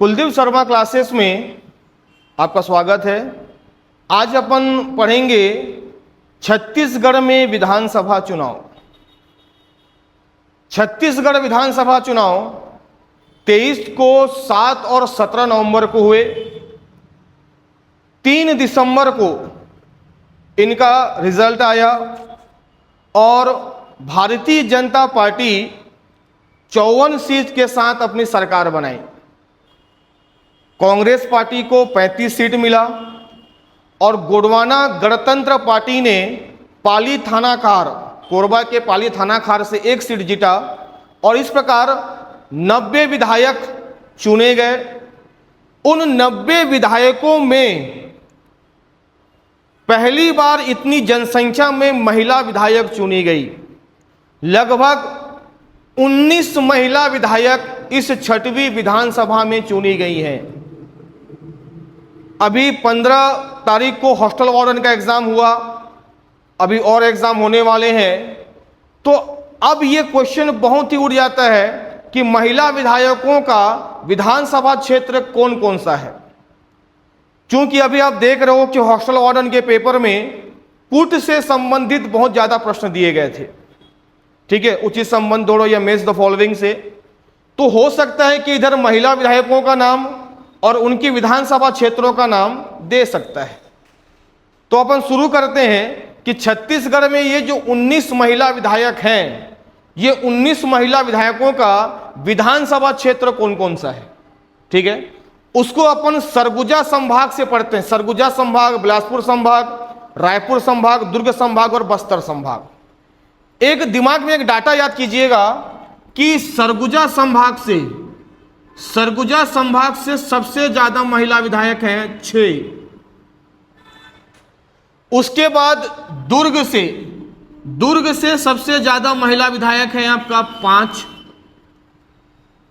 Kuldeep Sharma classes में आपका स्वागत है। आज अपन पढ़ेंगे छत्तीसगढ़ में विधानसभा चुनाव। छत्तीसगढ़ विधानसभा चुनाव 23 को 7 और 17 नवंबर को हुए। 3 दिसंबर को इनका रिजल्ट आया और भारतीय जनता पार्टी 54 सीट के साथ अपनी सरकार बनाई। कांग्रेस पार्टी को 35 सीट मिला और गोंडवाना गणतंत्र पार्टी ने पाली थानाखार, कोरबा के पाली थानाखार से 1 सीट जीता और इस प्रकार 90 विधायक चुने गए। उन 90 विधायकों में पहली बार इतनी जनसंख्या में महिला विधायक चुनी गई। लगभग 19 महिला विधायक इस 6वीं विधानसभा में चुनी गई हैं। अभी 15 तारीख को हॉस्टल वार्डन का एग्जाम हुआ, अभी और एग्जाम होने वाले हैं। तो अब ये क्वेश्चन बहुत ही उड़ जाता है कि महिला विधायकों का विधानसभा क्षेत्र कौन कौन सा है। क्योंकि अभी आप देख रहे हो कि हॉस्टल वार्डन के पेपर में कूट से संबंधित बहुत ज्यादा प्रश्न दिए गए थे। ठीक है, उचित संबंध जोड़ो या मैच द फॉलोइंग से। तो हो सकता है कि इधर महिला विधायकों का नाम और उनकी विधानसभा क्षेत्रों का नाम दे सकता है। तो अपन शुरू करते हैं कि छत्तीसगढ़ में ये जो 19 महिला विधायक हैं, ये 19 महिला विधायकों का विधानसभा क्षेत्र कौन कौन सा है। ठीक है, उसको अपन सरगुजा संभाग से पढ़ते हैं। सरगुजा संभाग, बिलासपुर संभाग, रायपुर संभाग, दुर्ग संभाग और बस्तर संभाग। एक दिमाग में एक डाटा याद कीजिएगा कि सरगुजा संभाग से सबसे ज्यादा महिला विधायक हैं 6। उसके बाद दुर्ग से सबसे ज्यादा महिला विधायक हैं आपका 5।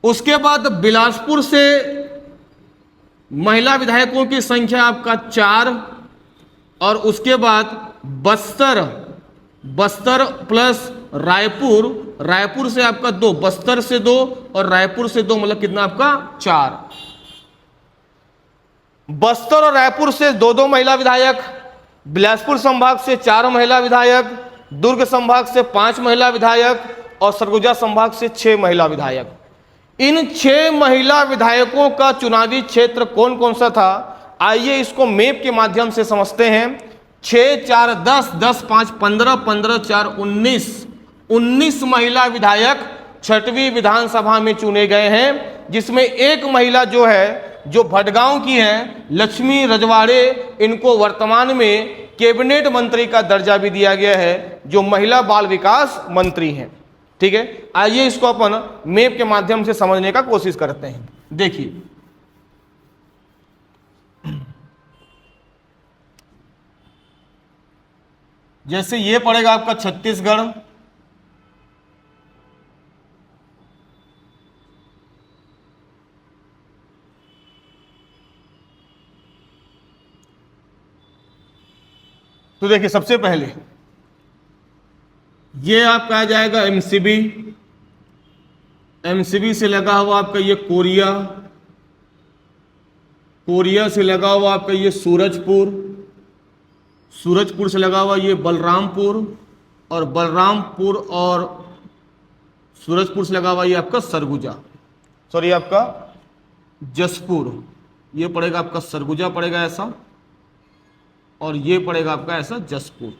उसके बाद बिलासपुर से महिला विधायकों की संख्या आपका 4 और उसके बाद बस्तर प्लस रायपुर से आपका 2, बस्तर से 2 और रायपुर से 2, मतलब कितना आपका 4। बस्तर और रायपुर से 2-2 महिला विधायक, बिलासपुर संभाग से 4 महिला विधायक, दुर्ग संभाग से 5 महिला विधायक और सरगुजा संभाग से 6 महिला विधायक। इन 6 महिला विधायकों का चुनावी क्षेत्र कौन कौन सा था, आइए इसको मैप के माध्यम से समझते हैं। 6, 4, 10, 10, 5, 15, 15, 4, 19 महिला विधायक 6वीं विधानसभा में चुने गए हैं, जिसमें एक महिला जो है, जो भटगांव की है, लक्ष्मी रजवाड़े, इनको वर्तमान में कैबिनेट मंत्री का दर्जा भी दिया गया है, जो महिला बाल विकास मंत्री हैं। ठीक है, आइए इसको अपन मैप के माध्यम से समझने का कोशिश करते हैं। देखिए, जैसे ये पड़ेगा आपका छत्तीसगढ़, तो देखिए सबसे पहले ये आपका आ जाएगा एमसीबी से लगा हुआ आपका ये कोरिया से लगा हुआ आपका ये सूरजपुर से लगा हुआ ये बलरामपुर और सूरजपुर से लगा हुआ ये आपका सरगुजा, सॉरी आपका जसपुर। ये पड़ेगा आपका सरगुजा पड़ेगा ऐसा, और ये पड़ेगा आपका ऐसा जसपुर।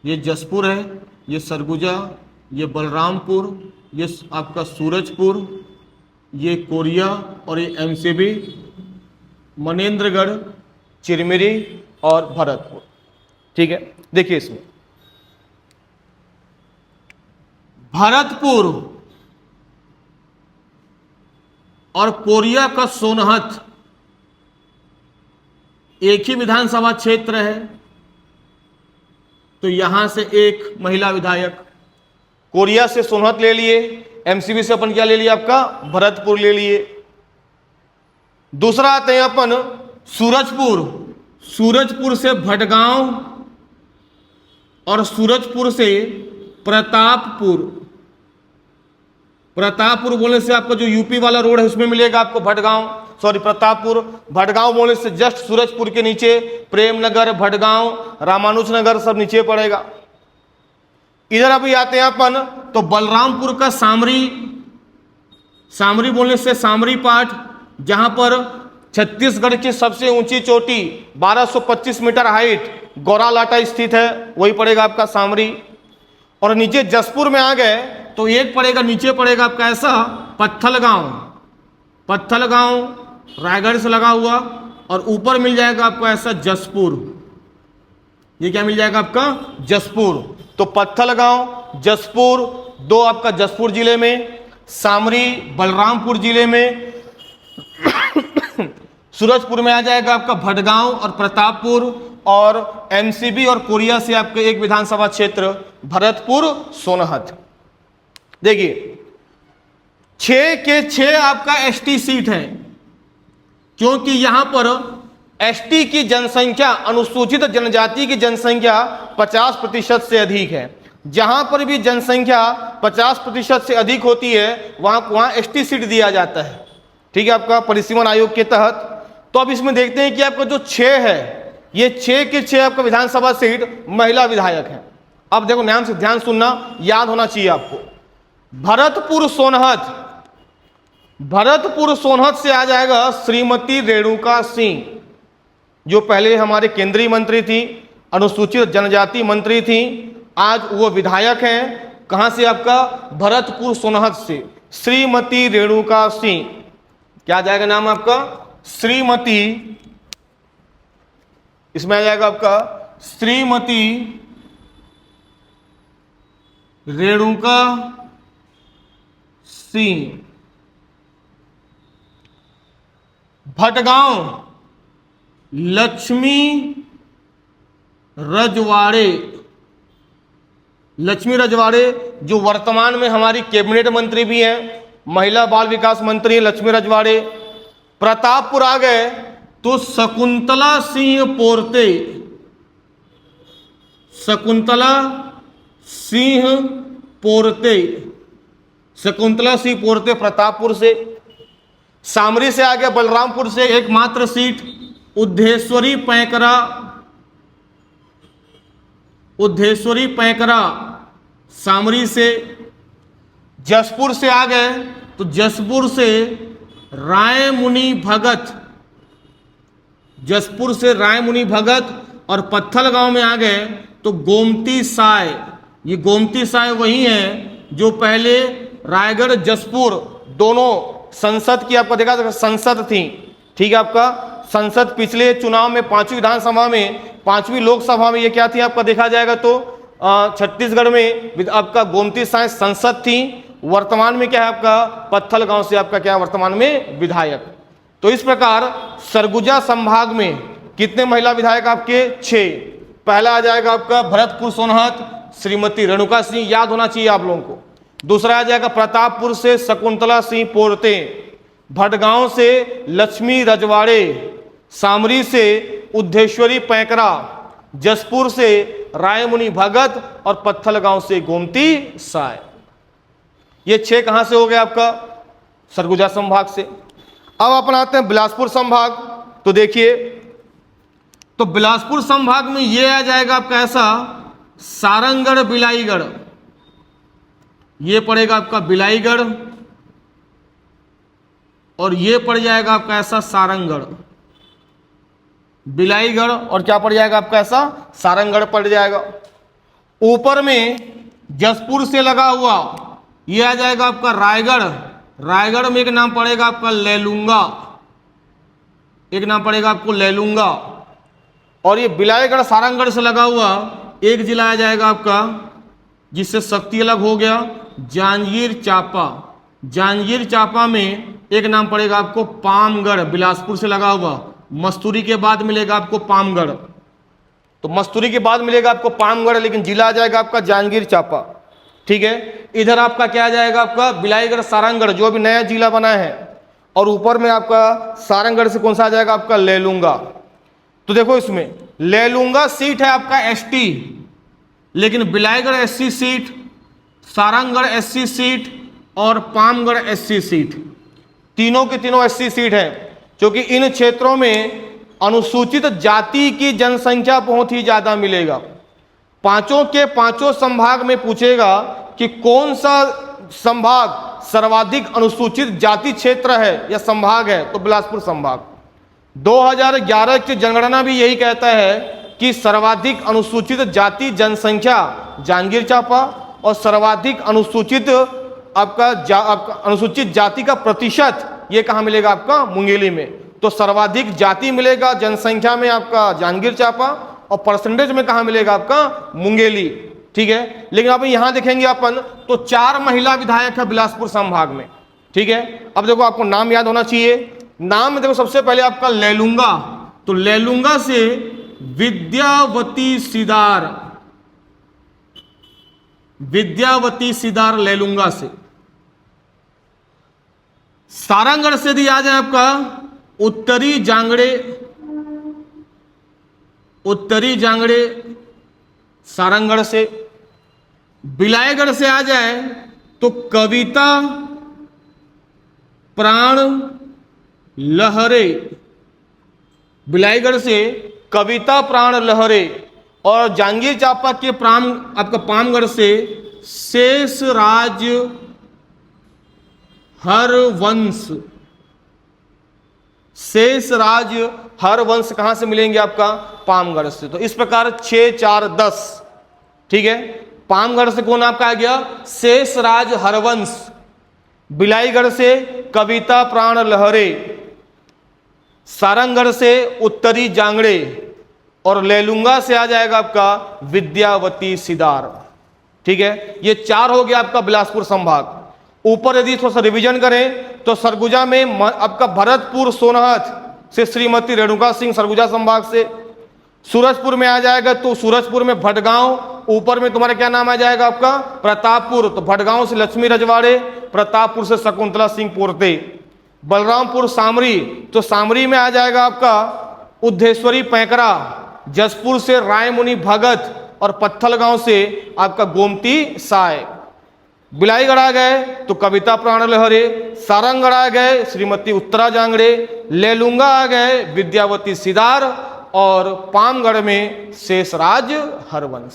ये जसपुर है, ये सरगुजा, ये बलरामपुर, ये आपका सूरजपुर, ये कोरिया और ये एमसीबी, मनेन्द्रगढ़, चिरमिरी और भरतपुर। ठीक है, देखिए इसमें भरतपुर और कोरिया का सोनहत एक ही विधानसभा क्षेत्र है, तो यहां से एक महिला विधायक। कोरिया से सोनहत ले लिए, एमसीबी से अपन क्या ले लिया आपका भरतपुर ले लिए। दूसरा आते हैं अपन सूरजपुर से भटगांव और सूरजपुर से प्रतापपुर बोलने से आपका जो यूपी वाला रोड है उसमें मिलेगा आपको भटगांव। सॉरी प्रतापपुर। भटगांव बोलने से जस्ट सूरजपुर के नीचे प्रेमनगर, भटगांव, रामानुजनगर सब नीचे पड़ेगा। इधर अभी आते हैं अपन तो बलरामपुर का सामरी, सामरी बोलने से सामरी पाठ, जहां पर छत्तीसगढ़ की सबसे ऊंची चोटी 1225 मीटर हाइट गौरालाटा स्थित है, वही पड़ेगा आपका सामरी। और नीचे जसपुर में आ गए तो एक पड़ेगा, नीचे पड़ेगा आपका ऐसा पत्थलगांव, पत्थलगांव रायगढ़ से लगा हुआ, और ऊपर मिल जाएगा आपको ऐसा जसपुर। ये क्या मिल जाएगा आपका जसपुर। तो पत्थलगांव, जसपुर, दो आपका जसपुर जिले में, सामरी बलरामपुर जिले में, सूरजपुर में आ जाएगा आपका भटगांव और प्रतापपुर, और एमसीबी और कोरिया से आपके एक विधानसभा क्षेत्र भरतपुर सोनहत। देखिए 6 के 6 आपका एसटी सीट है, क्योंकि यहां पर एसटी की जनसंख्या, अनुसूचित जनजाति की जनसंख्या 50% से अधिक है। जहां पर भी जनसंख्या 50% से अधिक होती है वहां एसटी सीट दिया जाता है, ठीक है, आपका परिसीमन आयोग के तहत। तो अब इसमें देखते हैं कि आपका जो 6 है, ये 6 के 6 आपका विधानसभा सीट महिला विधायक हैं। अब देखो नाम से ध्यान सुनना, याद होना चाहिए आपको। भरतपुर सोनहत, भरतपुर सोनहत से आ जाएगा श्रीमती रेणुका सिंह, जो पहले हमारे केंद्रीय मंत्री थी, अनुसूचित जनजाति मंत्री थी, आज वो विधायक हैं। कहां से आपका भरतपुर सोनहत से श्रीमती रेणुका सिंह। क्या जाएगा नाम आपका श्रीमती, इसमें आ जाएगा आपका श्रीमती रेणुका सिंह। भटगांव लक्ष्मी रजवाड़े, लक्ष्मी रजवाड़े जो वर्तमान में हमारी कैबिनेट मंत्री भी हैं, महिला बाल विकास मंत्री लक्ष्मी रजवाड़े। प्रतापपुर आ गए तो शकुंतला सिंह पोरते, शकुंतला सिंह पोरते, शकुंतला सिंह पोरते प्रतापपुर से। सामरी से आ गया बलरामपुर से एकमात्र सीट उद्धेश्वरी पैकरा, उद्धेश्वरी पैकरा सामरी से। जसपुर से आ गए तो जसपुर से रायमुनि भगत, जसपुर से रायमुनि भगत। और पत्थलगांव में आ गए तो गोमती साय, ये गोमती साय वही है जो पहले रायगढ़ जसपुर दोनों संसद की आपको देखा संसद थी, ठीक है, आपका संसद पिछले चुनाव में 5वीं विधानसभा में, 5वीं लोकसभा में ये क्या थी आपका देखा जाएगा तो छत्तीसगढ़ में आपका गोमती साय संसद थी। वर्तमान में क्या है आपका पत्थलगांव से आपका क्या वर्तमान में विधायक। तो इस प्रकार सरगुजा संभाग में कितने महिला विधायक आपके 6। पहला आ जाएगा आपका भरतपुर सोनहत श्रीमती रेणुका सिंह, याद होना चाहिए आप लोगों को। दूसरा आ जाएगा प्रतापपुर से शकुंतला सिंह पोरते, भटगांव से लक्ष्मी रजवाड़े, सामरी से उद्धेश्वरी पैकरा, जसपुर से रायमुनि भगत और पत्थलगांव से गोमती साय। ये 6 कहां से हो गया आपका सरगुजा संभाग से। अब अपन आते हैं बिलासपुर संभाग। तो देखिए तो बिलासपुर संभाग में ये आ जाएगा आपका ऐसा सारंगढ़ बिलाईगढ़, ये पड़ेगा आपका बिलाईगढ़, और ये पड़ जाएगा आपका ऐसा सारंगढ़, बिलाईगढ़, और क्या पड़ जाएगा आपका ऐसा सारंगढ़ पड़ जाएगा। ऊपर में जसपुर से लगा हुआ ये आ जाएगा आपका रायगढ़, रायगढ़ में एक नाम पड़ेगा आपका लेलूंगा, एक नाम पड़ेगा आपको लेलूंगा। और ये बिलाईगढ़ सारंगढ़ से लगा हुआ एक जिला आ जाएगा आपका जिससे शक्ति अलग हो गया जांजगीर चांपा, जांजगीर चांपा में एक नाम पड़ेगा आपको पामगढ़, बिलासपुर से लगा हुआ। मस्तूरी के बाद मिलेगा आपको पामगढ़, तो मस्तूरी के बाद मिलेगा आपको पामगढ़, लेकिन जिला आ जाएगा आपका जांजगीर चांपा, ठीक है। इधर आपका क्या आ जाएगा आपका बिलाईगढ़ सारंगढ़ जो अभी नया जिला बना है, और ऊपर में आपका सारंगढ़ से कौन सा आ जाएगा आपका लेलूंगा। तो देखो इसमें लेलूंगा सीट है आपका एसटी, लेकिन Bilaigarh SC seat, Sarangarh SC seat और पामगढ़ एससी सीट, तीनों की तीनों एससी सीट है। क्योंकि इन क्षेत्रों में अनुसूचित जाति की जनसंख्या बहुत ही ज्यादा मिलेगा। पांचों के पांचों संभाग में पूछेगा कि कौन सा संभाग सर्वाधिक अनुसूचित जाति क्षेत्र है या संभाग है, तो बिलासपुर संभाग। 2011 की जनगणना भी यही कहता है कि सर्वाधिक अनुसूचित जाति जनसंख्या जांजगीर चांपा और सर्वाधिक अनुसूचित आपका अनुसूचित जाति का प्रतिशत ये कहाँ मिलेगा आपका मुंगेली में। तो सर्वाधिक जाति मिलेगा जनसंख्या में आपका जांजगीर चांपा और परसेंटेज में कहाँ मिलेगा आपका मुंगेली। ठीक है, लेकिन आप यहां देखेंगे अपन तो 4 महिला विधायक है बिलासपुर संभाग में। ठीक है, अब देखो आपको नाम याद होना चाहिए। नाम में देखो सबसे पहले आपका लेलुंगा, तो लेलुंगा से विद्यावती सिदार, विद्यावती सिदार लेलुंगा से। सारंगढ़ से यदि आ जाए आपका उत्तरी जांगड़े, उत्तरी जांगड़े सारंगढ़ से। बिलायगढ़ से आ जाए तो कविता प्राण लहरे, बिलायगढ़ से कविता प्राण लहरे। और जांजगीर चांपा के आपका पामगढ़ से शेषराज हरवंश, शेषराज हरवंश कहां से मिलेंगे आपका पामगढ़ से। तो इस प्रकार 6, 4, 10। ठीक है, पामगढ़ से कौन आपका आ गया शेषराज हरवंश, बिलाईगढ़ से कविता प्राण लहरे, सारंगढ़ से उत्तरी जांगड़े और लेलुंगा से आ जाएगा आपका विद्यावती सिदार। ठीक है, ये 4 हो गया आपका बिलासपुर संभाग। ऊपर यदि थोड़ा सा रिवीजन करें तो सरगुजा में आपका भरतपुर सोनहत से श्रीमती रेणुका सिंह सरगुजा संभाग से। सूरजपुर में आ जाएगा तो सूरजपुर में भटगांव, ऊपर में तुम्हारा क्या नाम आ जाएगा आपका प्रतापपुर, तो भटगांव से लक्ष्मी रजवाड़े, प्रतापपुर से शकुंतला सिंह पोर्ते। बलरामपुर सामरी, तो सामरी में आ जाएगा आपका उद्धेश्वरी पैकरा। जसपुर से रायमुनि भगत और पत्थलगांव से आपका गोमती साय। बिलाईगढ़ आ गए तो कविता प्राण लहरे, सारंगढ़ आ गए श्रीमती उत्तरा जांगड़े, लेलुंगा आ गए विद्यावती सिदार और पामगढ़ में शेषराज हरवंश।